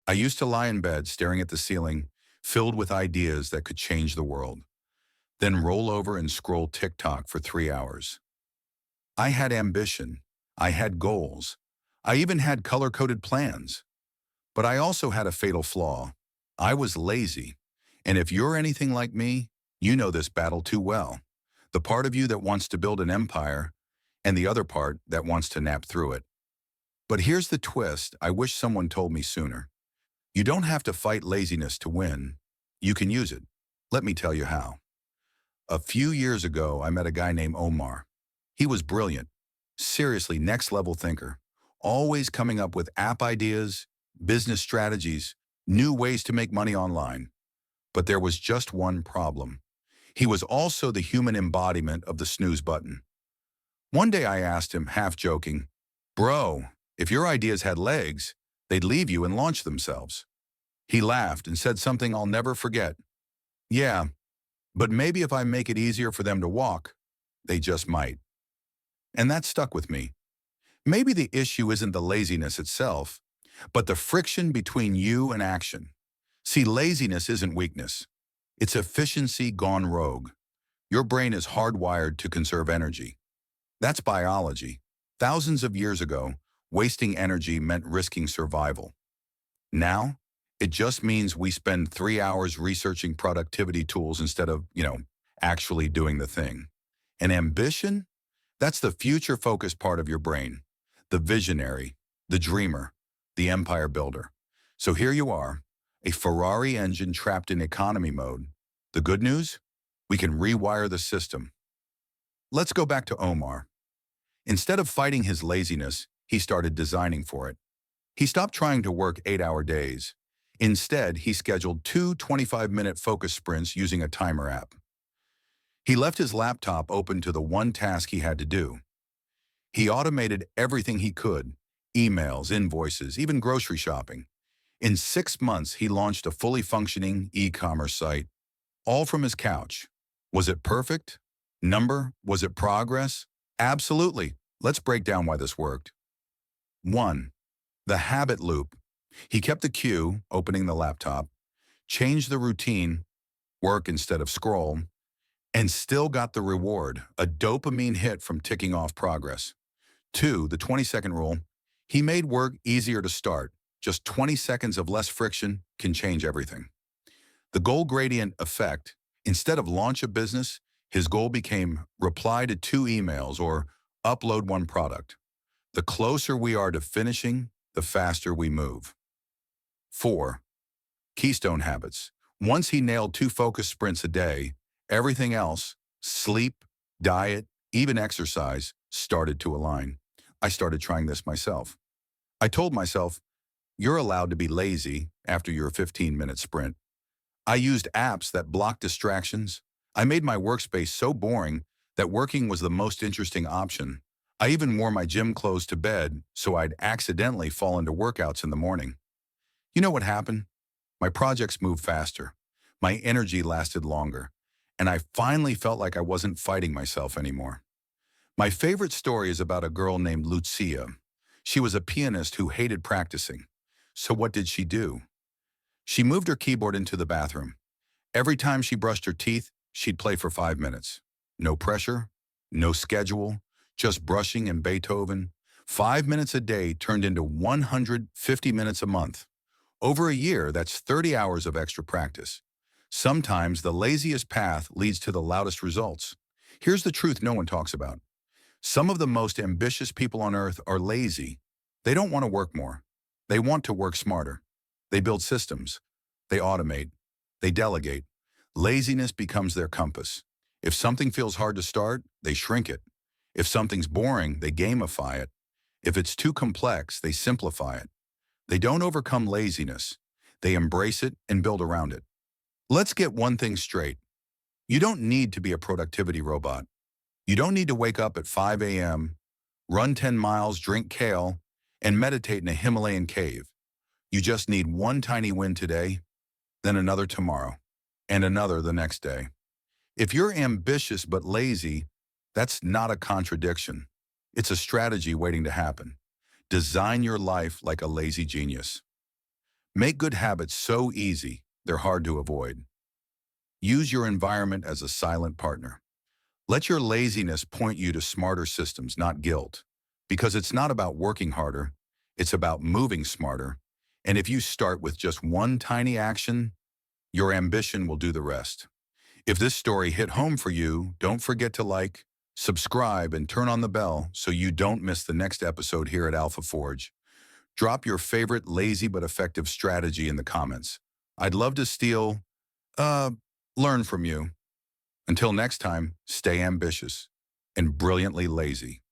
I used to lie in bed staring at the ceiling, filled with ideas that could change the world, then roll over and scroll TikTok for 3 hours. I had ambition. I had goals. I even had color-coded plans. But I also had a fatal flaw. I was lazy. And if you're anything like me, you know this battle too well. The part of you that wants to build an empire and the other part that wants to nap through it. But here's the twist I wish someone told me sooner. You don't have to fight laziness to win. You can use it. Let me tell you how. A few years ago, I met a guy named Omar. He was brilliant. Seriously, next-level thinker. Always coming up with app ideas, business strategies, new ways to make money online. But there was just one problem. He was also the human embodiment of the snooze button. One day I asked him, half joking, "Bro, if your ideas had legs, they'd leave you and launch themselves." He laughed and said something I'll never forget. "Yeah, but maybe if I make it easier for them to walk, they just might." And that stuck with me. Maybe the issue isn't the laziness itself, but the friction between you and action. See, laziness isn't weakness. It's efficiency gone rogue. Your brain is hardwired to conserve energy. That's biology. Thousands of years ago, wasting energy meant risking survival. Now, it just means we spend 3 hours researching productivity tools instead of, actually doing the thing. And ambition? That's the future-focused part of your brain. The visionary, the dreamer, the empire builder. So here you are, a Ferrari engine trapped in economy mode. The good news? We can rewire the system. Let's go back to Omar. Instead of fighting his laziness, he started designing for it. He stopped trying to work 8-hour days. Instead, he scheduled two 25-minute focus sprints using a timer app. He left his laptop open to the one task he had to do. He automated everything he could, emails, invoices, even grocery shopping. In 6 months, he launched a fully functioning e-commerce site, all from his couch. Was it perfect? Was it progress? Absolutely. Let's break down why this worked. 1. The habit loop. He kept the cue, opening the laptop, changed the routine, work instead of scroll, and still got the reward, a dopamine hit from ticking off progress. 2. The 20-second rule. He made work easier to start. Just 20 seconds of less friction can change everything. The goal gradient effect. Instead of launch a business, his goal became reply to 2 emails or upload 1 product. The closer we are to finishing, the faster we move. 4. Keystone habits. Once he nailed 2 focus sprints a day, everything else, sleep, diet, even exercise, started to align. I started trying this myself. I told myself, you're allowed to be lazy after your 15-minute sprint. I used apps that block distractions. I made my workspace so boring that working was the most interesting option. I even wore my gym clothes to bed so I'd accidentally fall into workouts in the morning. You know what happened? My projects moved faster. My energy lasted longer. And I finally felt like I wasn't fighting myself anymore. My favorite story is about a girl named Lucia. She was a pianist who hated practicing. So what did she do? She moved her keyboard into the bathroom. Every time she brushed her teeth, she'd play for 5 minutes. No pressure, no schedule, just brushing and Beethoven. 5 minutes a day turned into 150 minutes a month. Over a year, that's 30 hours of extra practice. Sometimes the laziest path leads to the loudest results. Here's the truth no one talks about. Some of the most ambitious people on earth are lazy. They don't want to work more. They want to work smarter. They build systems. They automate. They delegate. Laziness becomes their compass. If something feels hard to start, they shrink it. If something's boring, they gamify it. If it's too complex, they simplify it. They don't overcome laziness. They embrace it and build around it. Let's get one thing straight. You don't need to be a productivity robot. You don't need to wake up at 5 a.m., run 10 miles, drink kale, and meditate in a Himalayan cave. You just need one tiny win today, then another tomorrow, and another the next day. If you're ambitious but lazy, that's not a contradiction. It's a strategy waiting to happen. Design your life like a lazy genius. Make good habits so easy, they're hard to avoid. Use your environment as a silent partner. Let your laziness point you to smarter systems, not guilt. Because it's not about working harder, it's about moving smarter. And if you start with just one tiny action, your ambition will do the rest. If this story hit home for you, don't forget to like, subscribe, and turn on the bell so you don't miss the next episode here at Alpha Forge. Drop your favorite lazy but effective strategy in the comments. I'd love to uh, learn from you. Until next time, stay ambitious and brilliantly lazy.